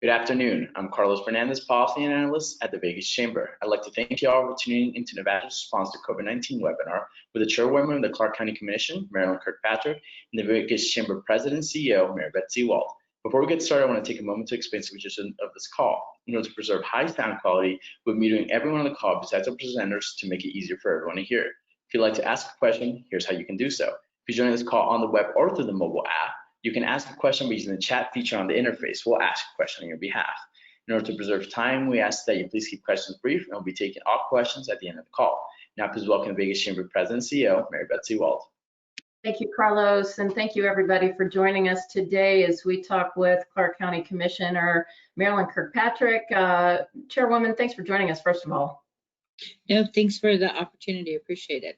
Good afternoon. I'm Carlos Fernandez, Policy Analyst at the Vegas Chamber. I'd like to thank you all for tuning into Nevada's response to COVID-19 webinar with the Chairwoman of the Clark County Commission, Marilyn Kirkpatrick, and the Vegas Chamber President and CEO, Mary Beth Seawald. Before we get started, I want to take a moment to explain the position of this call. In order to preserve high sound quality, we're muting everyone on the call besides our presenters to make it easier for everyone to hear. If you'd like to ask a question, here's how you can do so. If you're joining this call on the web or through the mobile app, you can ask a question by using the chat feature on the interface. We'll ask a question on your behalf. In order to preserve time, we ask that you please keep questions brief, and we'll be taking all questions at the end of the call. Now, please welcome the Vegas Chamber President and CEO, Mary Beth Seawald. Thank you, Carlos, and thank you everybody for joining us today as we talk with Clark County Commissioner Marilyn Kirkpatrick. Chairwoman, thanks for joining us, first of all. No, thanks for the opportunity. Appreciate it.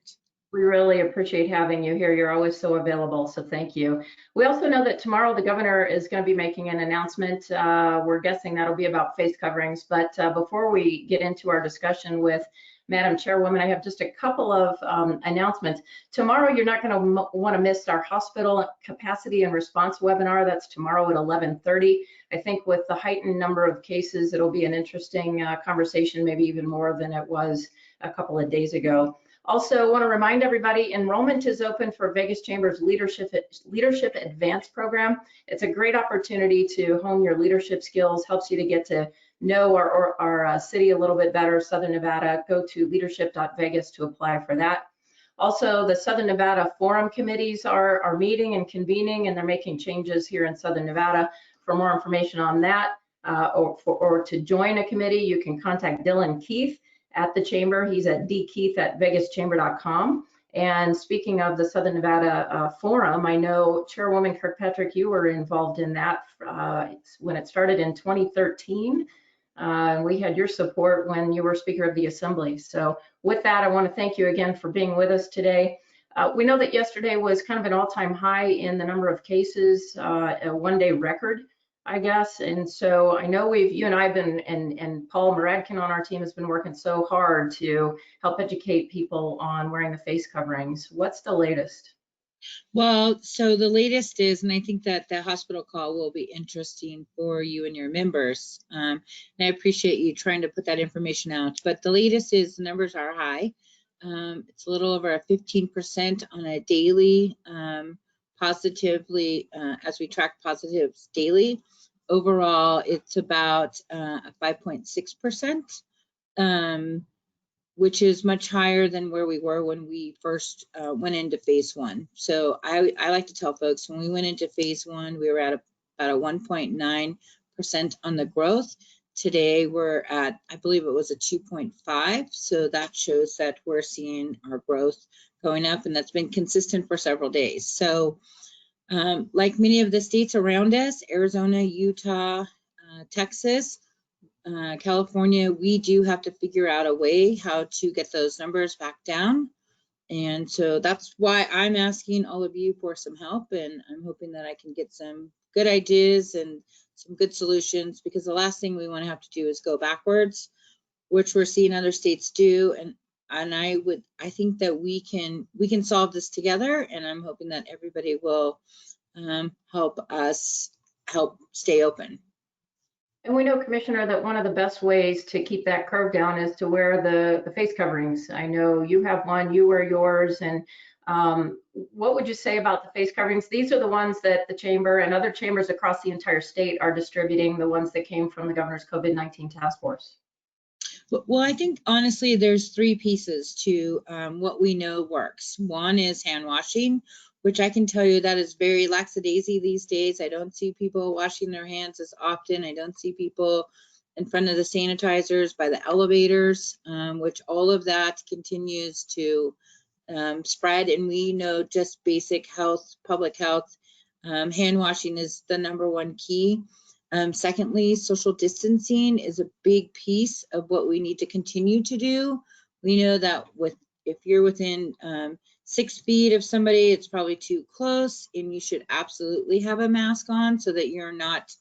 We really appreciate having you here. You're always so available, so thank you. We also know that tomorrow the governor is going to be making an announcement. We're guessing that'll be about face coverings, but before we get into our discussion with Madam Chairwoman, I have just a couple of announcements. Tomorrow, you're not going to want to miss our hospital capacity and response webinar. That's tomorrow at 11:30. I think with the heightened number of cases, it'll be an interesting conversation, maybe even more than it was a couple of days ago. Also, want to remind everybody, enrollment is open for Vegas Chamber's Leadership Advanced program. It's a great opportunity to hone your leadership skills, helps you to get to know our city a little bit better, Southern Nevada. Go to leadership.vegas to apply for that. Also, the Southern Nevada Forum committees are meeting and convening, and they're making changes here in Southern Nevada. For more information on that, or to join a committee, you can contact Dylan Keith at the Chamber. He's at dkeith@vegaschamber.com. And speaking of the Southern Nevada Forum, I know Chairwoman Kirkpatrick, you were involved in that when it started in 2013. We had your support when you were Speaker of the Assembly. So with that, I want to thank you again for being with us today. We know that yesterday was kind of an all-time high in the number of cases, a one-day record, I guess. And so I know you and I have been, and Paul Muradkin on our team has been working so hard to help educate people on wearing the face coverings. What's the latest? Well, so the latest is, and I think that the hospital call will be interesting for you and your members. And I appreciate you trying to put that information out. But the latest is the numbers are high. It's a little over a 15% on a daily, positively, as we track positives daily. Overall, it's about 5.6%, which is much higher than where we were when we first went into phase one. So I like to tell folks, when we went into phase one, we were at about a 1.9% on the growth. Today, we're at, I believe it was a 2.5. So that shows that we're seeing our growth going up, and that's been consistent for several days. So like many of the states around us, Arizona, Utah, Texas, California, we do have to figure out a way how to get those numbers back down. And so that's why I'm asking all of you for some help, and I'm hoping that I can get some good ideas and some good solutions, because the last thing we want to have to do is go backwards, which we're seeing other states do. And I think that we can solve this together, and I'm hoping that everybody will help us stay open. And we know, Commissioner, that one of the best ways to keep that curve down is to wear the face coverings. I know you have one, you wear yours, and what would you say about the face coverings? These are the ones that the Chamber and other chambers across the entire state are distributing, the ones that came from the governor's COVID-19 task force. Well, I think honestly, there's three pieces to what we know works. One is hand washing, which I can tell you that is very lackadaisy these days. I don't see people washing their hands as often. I don't see people in front of the sanitizers by the elevators, which all of that continues to spread. And we know just basic health, public health, hand washing is the #1 key. Secondly, social distancing is a big piece of what we need to continue to do. We know that if you're within 6 feet of somebody, it's probably too close, and you should absolutely have a mask on so that you're not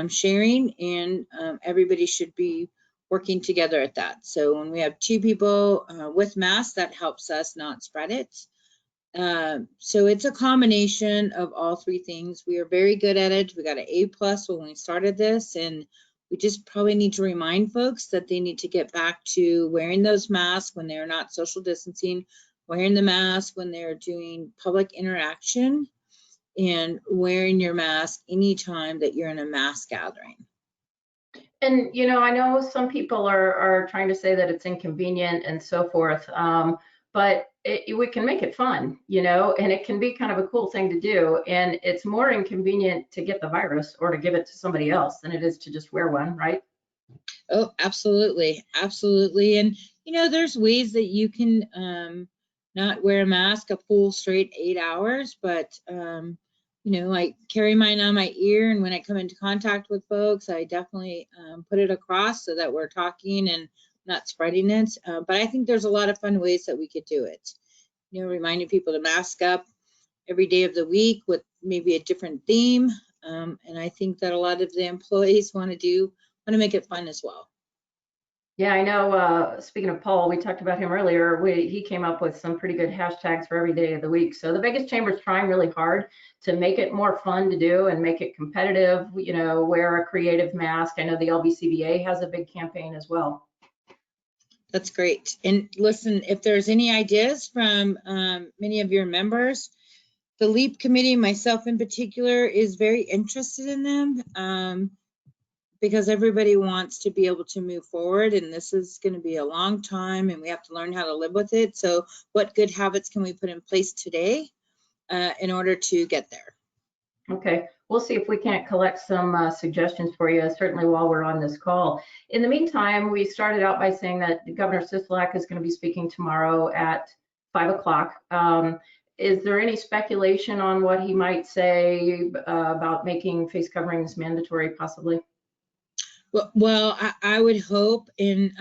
sharing, and everybody should be working together at that. So when we have 2 people with masks, that helps us not spread it. So it's a combination of all three things. We are very good at it. We got an A+ when we started this, and we just probably need to remind folks that they need to get back to wearing those masks when they're not social distancing, wearing the mask when they're doing public interaction, and wearing your mask anytime that you're in a mass gathering. And, you know, I know some people are trying to say that it's inconvenient and so forth, but we can make it fun, you know, and it can be kind of a cool thing to do. And it's more inconvenient to get the virus or to give it to somebody else than it is to just wear one, right? Oh, absolutely. Absolutely. And, you know, there's ways that you can not wear a mask a full straight 8 hours, but, you know, like carry mine on my ear. And when I come into contact with folks, I definitely put it across so that we're talking and not spreading it. But I think there's a lot of fun ways that we could do it. You know, reminding people to mask up every day of the week with maybe a different theme. And I think that a lot of the employees want to make it fun as well. Yeah, I know. Speaking of Paul, we talked about him earlier. He came up with some pretty good hashtags for every day of the week. So the Vegas Chamber is trying really hard to make it more fun to do and make it competitive. You know, wear a creative mask. I know the LVCVA has a big campaign as well. That's great. And listen, if there's any ideas from many of your members, the LEAP committee, myself in particular, is very interested in them. Because everybody wants to be able to move forward, and this is going to be a long time, and we have to learn how to live with it. So what good habits can we put in place today in order to get there? Okay, we'll see if we can't collect some suggestions for you, certainly while we're on this call. In the meantime, we started out by saying that Governor Sisolak is going to be speaking tomorrow at 5 o'clock. Is there any speculation on what he might say about making face coverings mandatory, possibly? Well, I would hope, and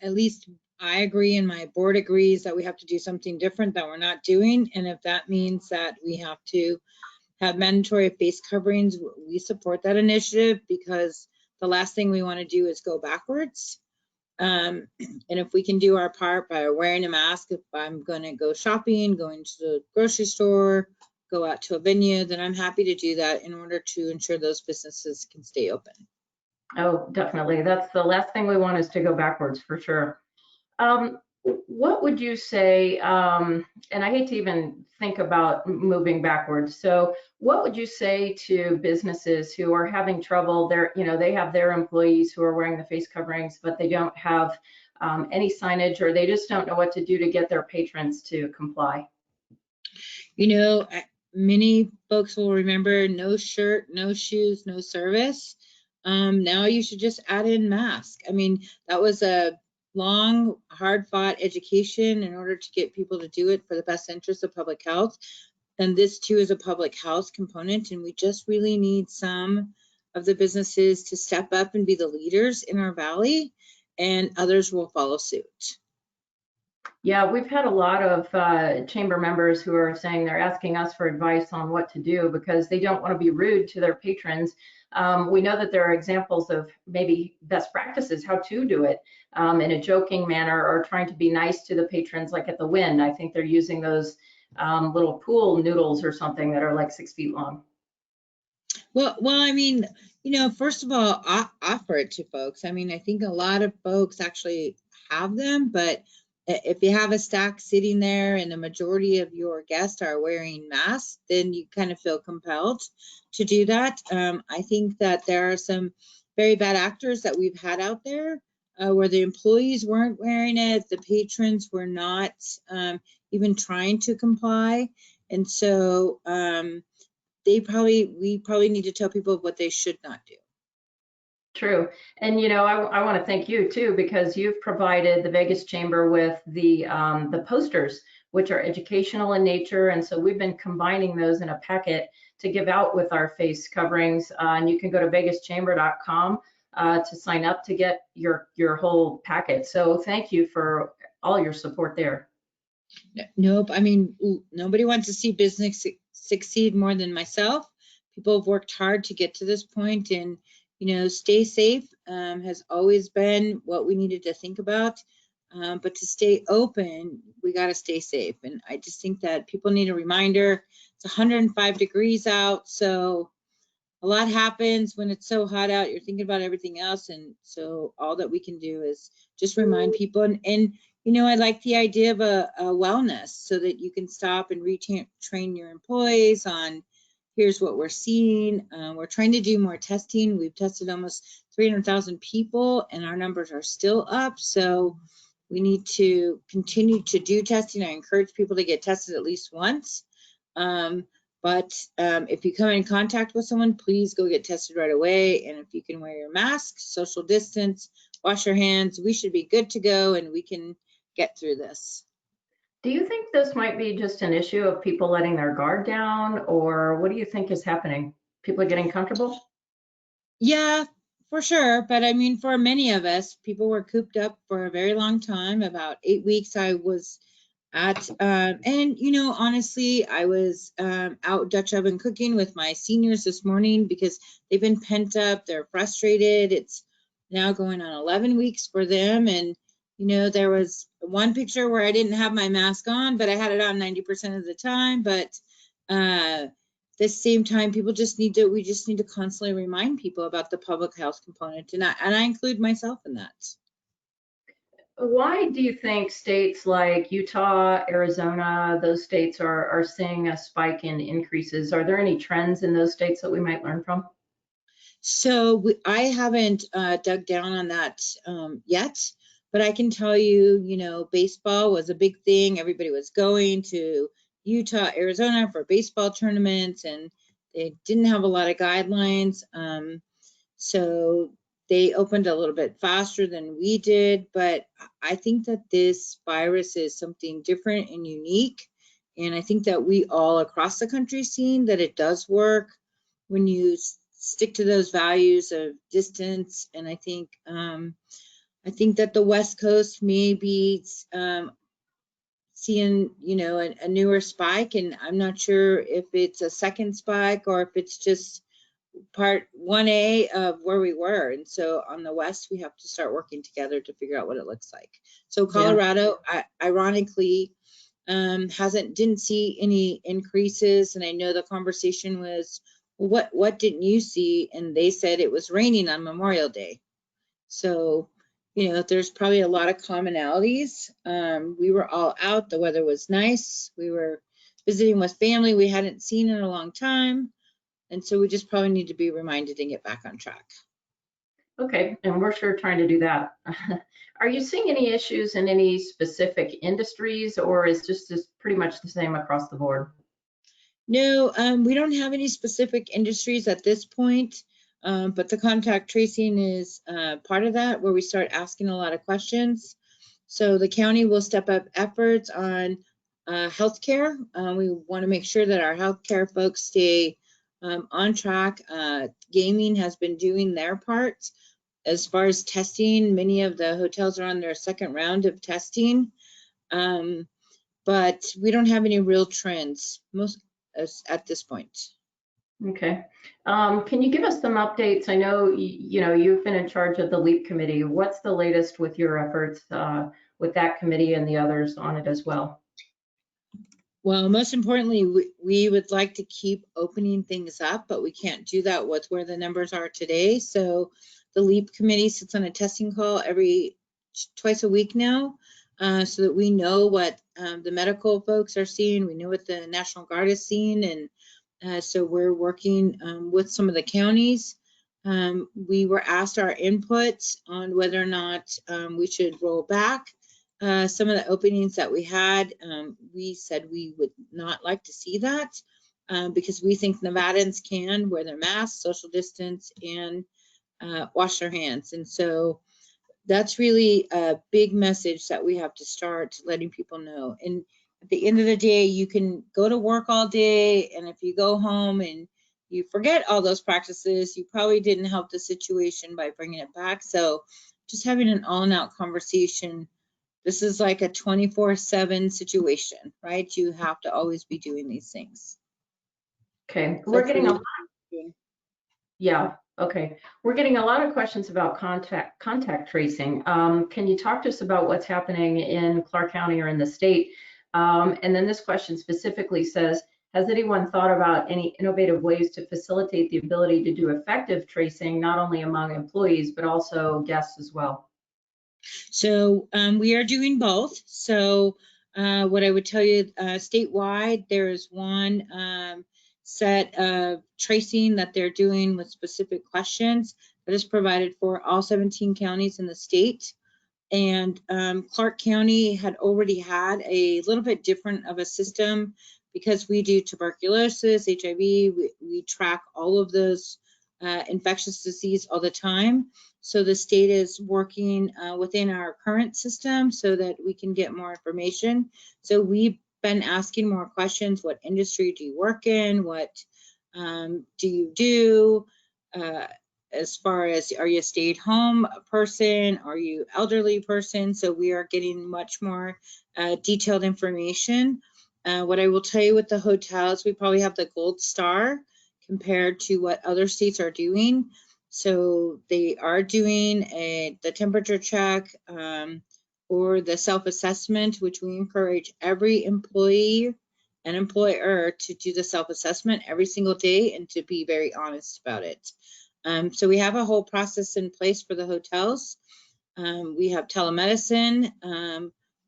at least I agree and my board agrees, that we have to do something different that we're not doing. And if that means that we have to have mandatory face coverings, we support that initiative, because the last thing we want to do is go backwards. And if we can do our part by wearing a mask, if I'm going to go shopping, going to the grocery store, go out to a venue, then I'm happy to do that in order to ensure those businesses can stay open. Oh, definitely. That's the last thing we want, is to go backwards, for sure. What would you say, and I hate to even think about moving backwards, so what would you say to businesses who are having trouble? They have their employees who are wearing the face coverings, but they don't have any signage, or they just don't know what to do to get their patrons to comply? You know, many folks will remember no shirt, no shoes, no service. Now you should just add in mask. I mean, that was a long, hard-fought education in order to get people to do it for the best interest of public health. And this too is a public health component, and we just really need some of the businesses to step up and be the leaders in our valley, and others will follow suit. Yeah, we've had a lot of chamber members who are saying they're asking us for advice on what to do because they don't want to be rude to their patrons. We know that there are examples of maybe best practices, how to do it in a joking manner, or trying to be nice to the patrons, like at the Wynn. I think they're using those little pool noodles or something that are like 6 feet long. Well, I mean, you know, first of all, offer it to folks. I mean, I think a lot of folks actually have them, but if you have a stack sitting there and the majority of your guests are wearing masks, then you kind of feel compelled to do that. I think that there are some very bad actors that we've had out there where the employees weren't wearing it, the patrons were not even trying to comply. And so we probably need to tell people what they should not do. True. And, you know, I want to thank you too, because you've provided the Vegas Chamber with the posters, which are educational in nature. And so we've been combining those in a packet to give out with our face coverings. And you can go to vegaschamber.com to sign up to get your whole packet. So thank you for all your support there. Nope. I mean, nobody wants to see business succeed more than myself. People have worked hard to get to this point, and you know, stay safe has always been what we needed to think about. But to stay open, we got to stay safe. And I just think that people need a reminder. It's 105 degrees out, so a lot happens when it's so hot out. You're thinking about everything else, and so all that we can do is just remind people. And you know, I like the idea of a wellness, so that you can stop and retrain your employees on, here's what we're seeing. We're trying to do more testing. We've tested almost 300,000 people, and our numbers are still up. So we need to continue to do testing. I encourage people to get tested at least once. But if you come in contact with someone, please go get tested right away. And if you can wear your mask, social distance, wash your hands, we should be good to go, and we can get through this. Do you think this might be just an issue of people letting their guard down, or what do you think is happening? People are getting comfortable? Yeah, for sure. But I mean, for many of us, people were cooped up for a very long time. About 8 weeks I was at, and you know, honestly, I was out Dutch oven cooking with my seniors this morning because they've been pent up, they're frustrated. It's now going on 11 weeks for them. And you know, there was one picture where I didn't have my mask on, but I had it on 90% of the time. But the same time, we just need to constantly remind people about the public health component, and I include myself in that. Why do you think states like Utah, Arizona, those states are seeing a spike in increases? Are there any trends in those states that we might learn from? So I haven't dug down on that yet, but I can tell you, you know, baseball was a big thing. Everybody was going to Utah, Arizona for baseball tournaments, and they didn't have a lot of guidelines. So they opened a little bit faster than we did, but I think that this virus is something different and unique. And I think that we all across the country seen that it does work when you stick to those values of distance. And I think that the West Coast may be seeing, you know, a newer spike, and I'm not sure if it's a second spike or if it's just part 1A of where we were. And so on the West, we have to start working together to figure out what it looks like. So Colorado, ironically, didn't see any increases. And I know the conversation was, well, what didn't you see? And they said it was raining on Memorial Day. So, you know, there's probably a lot of commonalities. We were all out. The weather was nice. We were visiting with family we hadn't seen in a long time. And so we just probably need to be reminded and get back on track. Okay, and we're sure trying to do that. Are you seeing any issues in any specific industries, or is just pretty much the same across the board? No, we don't have any specific industries at this point, but the contact tracing is part of that, where we start asking a lot of questions. So the county will step up efforts on healthcare. We want to make sure that our healthcare folks stay on track. Gaming has been doing their part. As far as testing, many of the hotels are on their second round of testing, but we don't have any real trends at this point. Okay. Can you give us some updates? I know, you know, you've been in charge of the LEAP committee. What's the latest with your efforts with that committee and the others on it as well? Well, most importantly, we would like to keep opening things up, but we can't do that with where the numbers are today. So the LEAP committee sits on a testing call twice a week now, so that we know what the medical folks are seeing. We know what the National Guard is seeing, and so we're working with some of the counties. We were asked our inputs on whether or not we should roll back some of the openings that we had. We said we would not like to see that because we think Nevadans can wear their masks, social distance, and wash their hands. And so that's really a big message that we have to start letting people know. And at the end of the day, you can go to work all day, and if you go home and you forget all those practices, you probably didn't help the situation by bringing it back. So just having an all-out conversation. This is like a 24/7 situation, right? You have to always be doing these things. Okay, so we're getting a lot. Yeah, Okay, we're getting a lot of questions about contact tracing. Can you talk to us about what's happening in Clark County or in the state? And then this question specifically says, has anyone thought about any innovative ways to facilitate the ability to do effective tracing, not only among employees, but also guests as well? So we are doing both. So what I would tell you, statewide, there is one set of tracing that they're doing with specific questions that is provided for all 17 counties in the state. And Clark County had already had a little bit different of a system because we do tuberculosis, HIV, we track all of those infectious disease all the time. So the state is working within our current system so that we can get more information. So we've been asking more questions. What industry do you work in? What do you do? As far as, are you a stay-at-home person? Are you elderly person? So we are getting much more detailed information. What I will tell you with the hotels, we probably have the gold star compared to what other states are doing. So they are doing the temperature check or the self-assessment, which we encourage every employee and employer to do the self-assessment every single day and to be very honest about it. So we have a whole process in place for the hotels. We have telemedicine,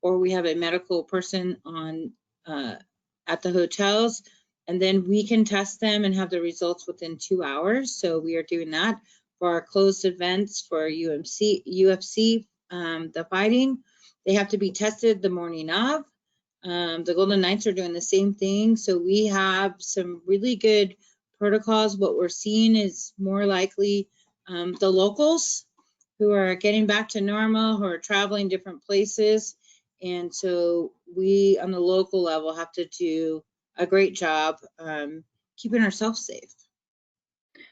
or we have a medical person on at the hotels, and then we can test them and have the results within 2 hours. So we are doing that for our closed events for UFC, the fighting. They have to be tested the morning of. The Golden Knights are doing the same thing. So we have some really good protocols. What we're seeing is more likely the locals who are getting back to normal, who are traveling different places. And so we on the local level have to do a great job keeping ourselves safe.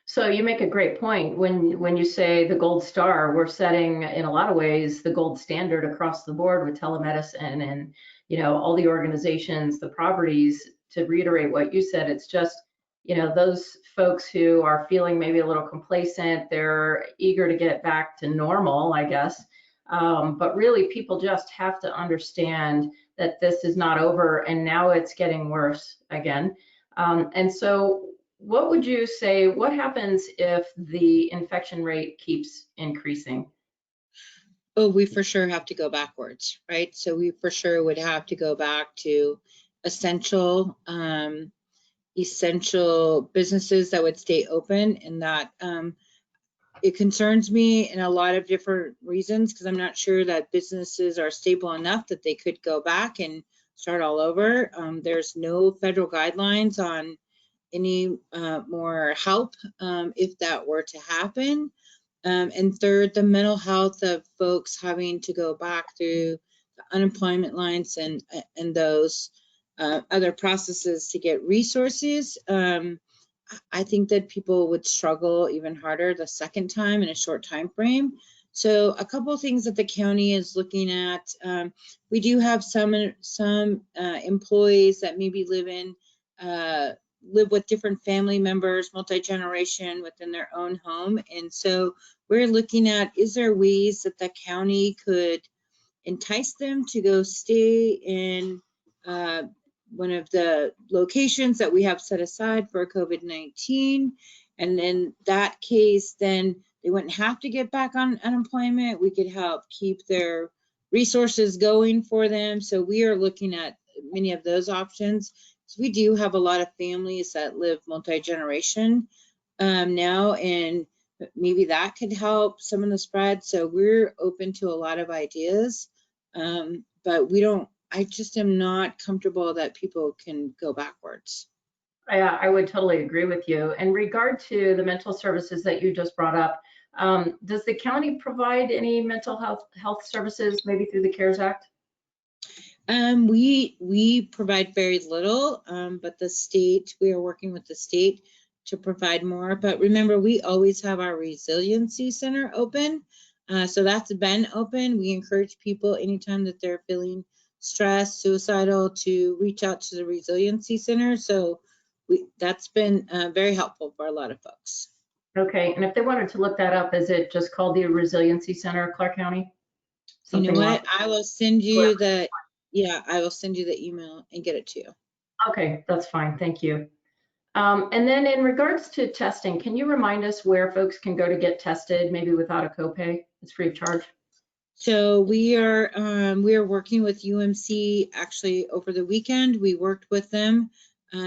So you make a great point when you say the gold star. We're setting, in a lot of ways, the gold standard across the board with telemedicine and, you know, all the organizations, the properties. To reiterate what you said, it's just, you know, those folks who are feeling maybe a little complacent, they're eager to get back to normal, I guess. But really, people just have to understand that this is not over, and now it's getting worse again. And so what would you say, what happens if the infection rate keeps increasing? Oh, we for sure have to go backwards, right? So we for sure would have to go back to essential businesses that would stay open, and that it concerns me in a lot of different reasons, because I'm not sure that businesses are stable enough that they could go back and start all over. There's no federal guidelines on any more help if that were to happen. And third, the mental health of folks having to go back through the unemployment lines and those other processes to get resources. I think that people would struggle even harder the second time in a short time frame. So a couple of things that the county is looking at. We do have some employees that maybe live with different family members, multi-generation within their own home. And so we're looking at, is there ways that the county could entice them to go stay in one of the locations that we have set aside for COVID-19. And in that case, then they wouldn't have to get back on unemployment. We could help keep their resources going for them. So we are looking at many of those options. So we do have a lot of families that live multi-generation now, and maybe that could help some of the spread. So we're open to a lot of ideas, but I just am not comfortable that people can go backwards. I would totally agree with you. In regard to the mental services that you just brought up, does the county provide any mental health services, maybe through the CARES Act? We provide very little, but the state, we are working with the state to provide more. But remember, we always have our resiliency center open. So that's been open. We encourage people anytime that they're feeling stressed, suicidal, to reach out to the resiliency center. So that's been very helpful for a lot of folks. Okay, and if they wanted to look that up, is it just called the Resiliency Center, Clark County? You know Something what? like, I will send you the, yeah, I will send you the email and get it to you. okay, that's fine, thank you. And then in regards to testing, can you remind us where folks can go to get tested, maybe without a copay? It's free of charge. So we are working with UMC actually over the weekend. We worked with them.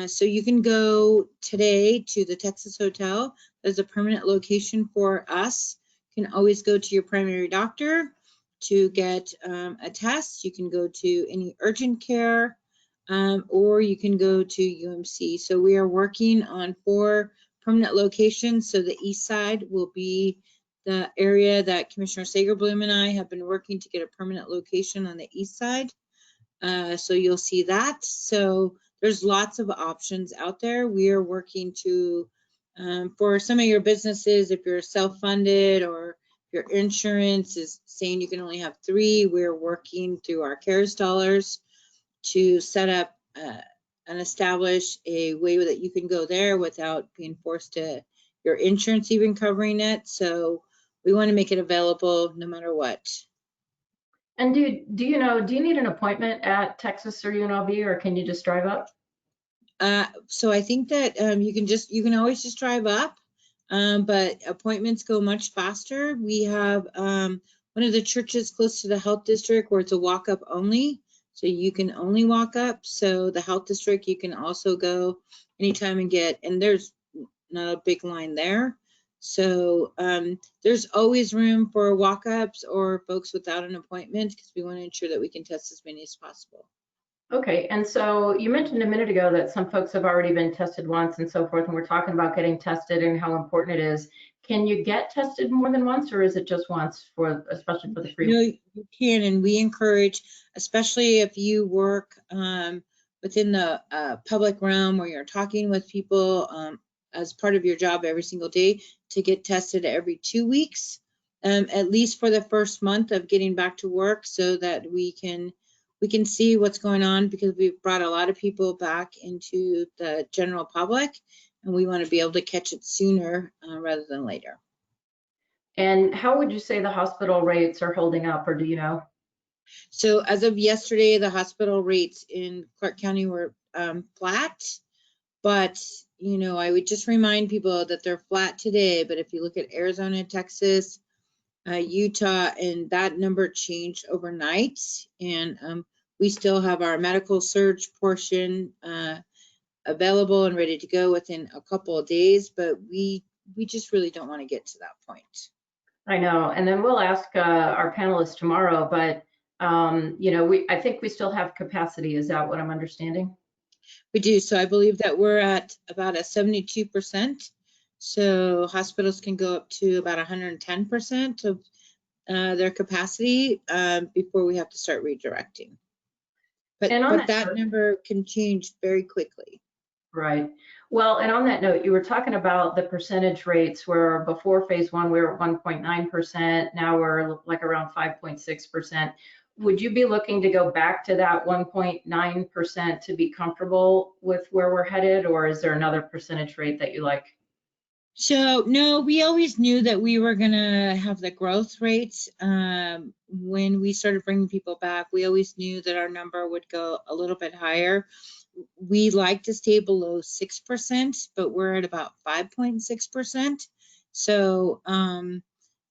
So you can go today to the Texas Hotel. There's a permanent location for us. You can always go to your primary doctor to get a test. You can go to any urgent care, or you can go to UMC. So we are working on 4 permanent locations. So the east side will be the area that Commissioner Sagerbloom and I have been working to get a permanent location on the east side. So you'll see that. So there's lots of options out there. We are working to, for some of your businesses, if you're self-funded or your insurance is saying you can only have 3, we're working through our CARES dollars to set up and establish a way that you can go there without being forced to your insurance even covering it. So we want to make it available no matter what. And do you need an appointment at Texas or UNLV, or can you just drive up? So I think that you can always just drive up, but appointments go much faster. We have one of the churches close to the health district where it's a walk up only. So you can only walk up. So the health district, you can also go anytime and get, and there's not a big line there. So there's always room for walk-ups or folks without an appointment because we want to ensure that we can test as many as possible. Okay, and so you mentioned a minute ago that some folks have already been tested once and so forth, and we're talking about getting tested and how important it is. Can you get tested more than once, or is it just once, for especially for the free? No, you can, and we encourage, especially if you work within the public realm where you're talking with people as part of your job every single day, to get tested every 2 weeks, at least for the first month of getting back to work, so that we can see what's going on, because we've brought a lot of people back into the general public, and we want to be able to catch it sooner rather than later. And how would you say the hospital rates are holding up, or do you know? So as of yesterday, the hospital rates in Clark County were flat, but I would just remind people that they're flat today. But if you look at Arizona, Texas, Utah, and that number changed overnight, and we still have our medical surge portion available and ready to go within a couple of days, but we just really don't want to get to that point. I know, and then we'll ask our panelists tomorrow, but I think we still have capacity. Is that what I'm understanding? We do. So I believe that we're at about a 72%. So hospitals can go up to about 110% of their capacity before we have to start redirecting. But that number can change very quickly. Right. Well, and on that note, you were talking about the percentage rates where before phase 1, we were at 1.9%. Now we're like around 5.6%. Would you be looking to go back to that 1.9% to be comfortable with where we're headed, or is there another percentage rate that you like? So no, we always knew that we were going to have the growth rates. When we started bringing people back, we always knew that our number would go a little bit higher. We like to stay below 6%, but we're at about 5.6%. So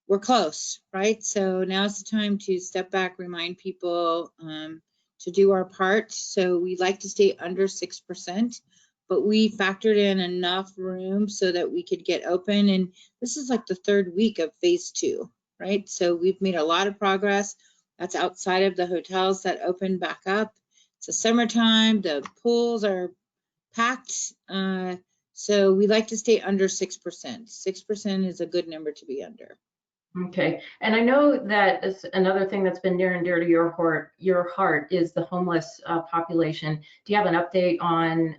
we're close, right? So now's the time to step back, remind people to do our part. So we like to stay under 6%, but we factored in enough room so that we could get open. And this is like the 3rd week of phase 2, right? So we've made a lot of progress. That's outside of the hotels that opened back up. It's the summertime, the pools are packed. So we like to stay under 6%. 6% is a good number to be under. Okay, and I know that is another thing that's been near and dear to your heart is the homeless population. Do you have an update on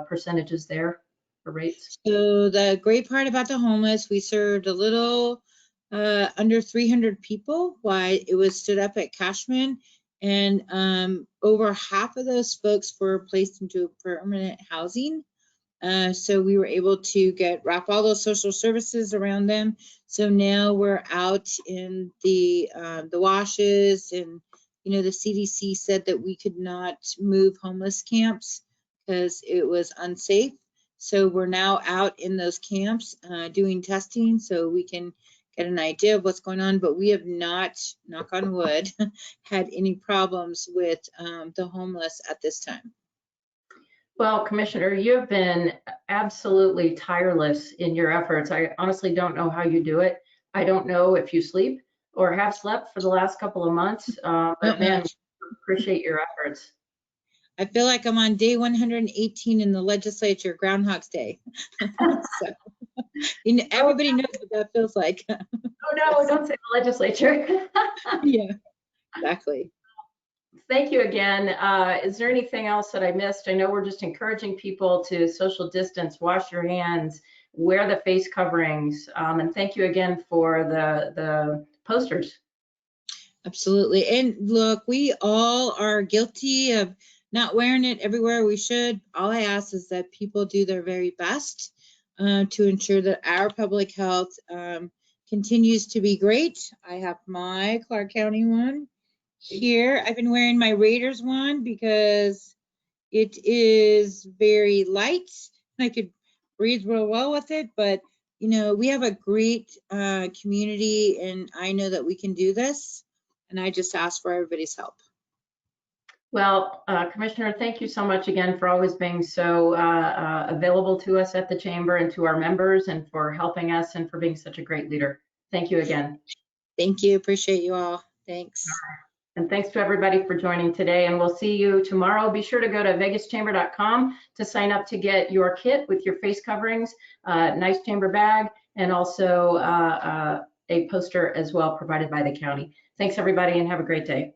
percentages there for rates? So the great part about the homeless, we served a little under 300 people while it was stood up at Cashman, and over half of those folks were placed into permanent housing. So we were able to wrap all those social services around them. So now we're out in the washes, and you know, the CDC said that we could not move homeless camps because it was unsafe. So we're now out in those camps doing testing so we can get an idea of what's going on, but we have not, knock on wood, had any problems with the homeless at this time. Well, Commissioner, you have been absolutely tireless in your efforts. I honestly don't know how you do it. I don't know if you sleep or have slept for the last couple of months, but man, appreciate your efforts. I feel like I'm on day 118 in the legislature, Groundhog's Day. So, you know, everybody knows what that feels like. Oh no, don't say the legislature. Yeah, exactly. Thank you again. Is there anything else that I missed? I know we're just encouraging people to social distance, wash your hands, wear the face coverings, and thank you again for the posters. Absolutely. And look, we all are guilty of not wearing it everywhere we should. All I ask is that people do their very best to ensure that our public health continues to be great. I have my Clark County one here. I've been wearing my Raiders one because it is very light. I could breathe real well with it, but you know, we have a great community, and I know that we can do this. And I just ask for everybody's help. Well, Commissioner, thank you so much again for always being so available to us at the Chamber and to our members, and for helping us and for being such a great leader. Thank you again. Thank you. Appreciate you all. Thanks. And thanks to everybody for joining today, and we'll see you tomorrow. Be sure to go to vegaschamber.com to sign up to get your kit with your face coverings, nice chamber bag, and also a poster as well provided by the county. Thanks everybody, and have a great day.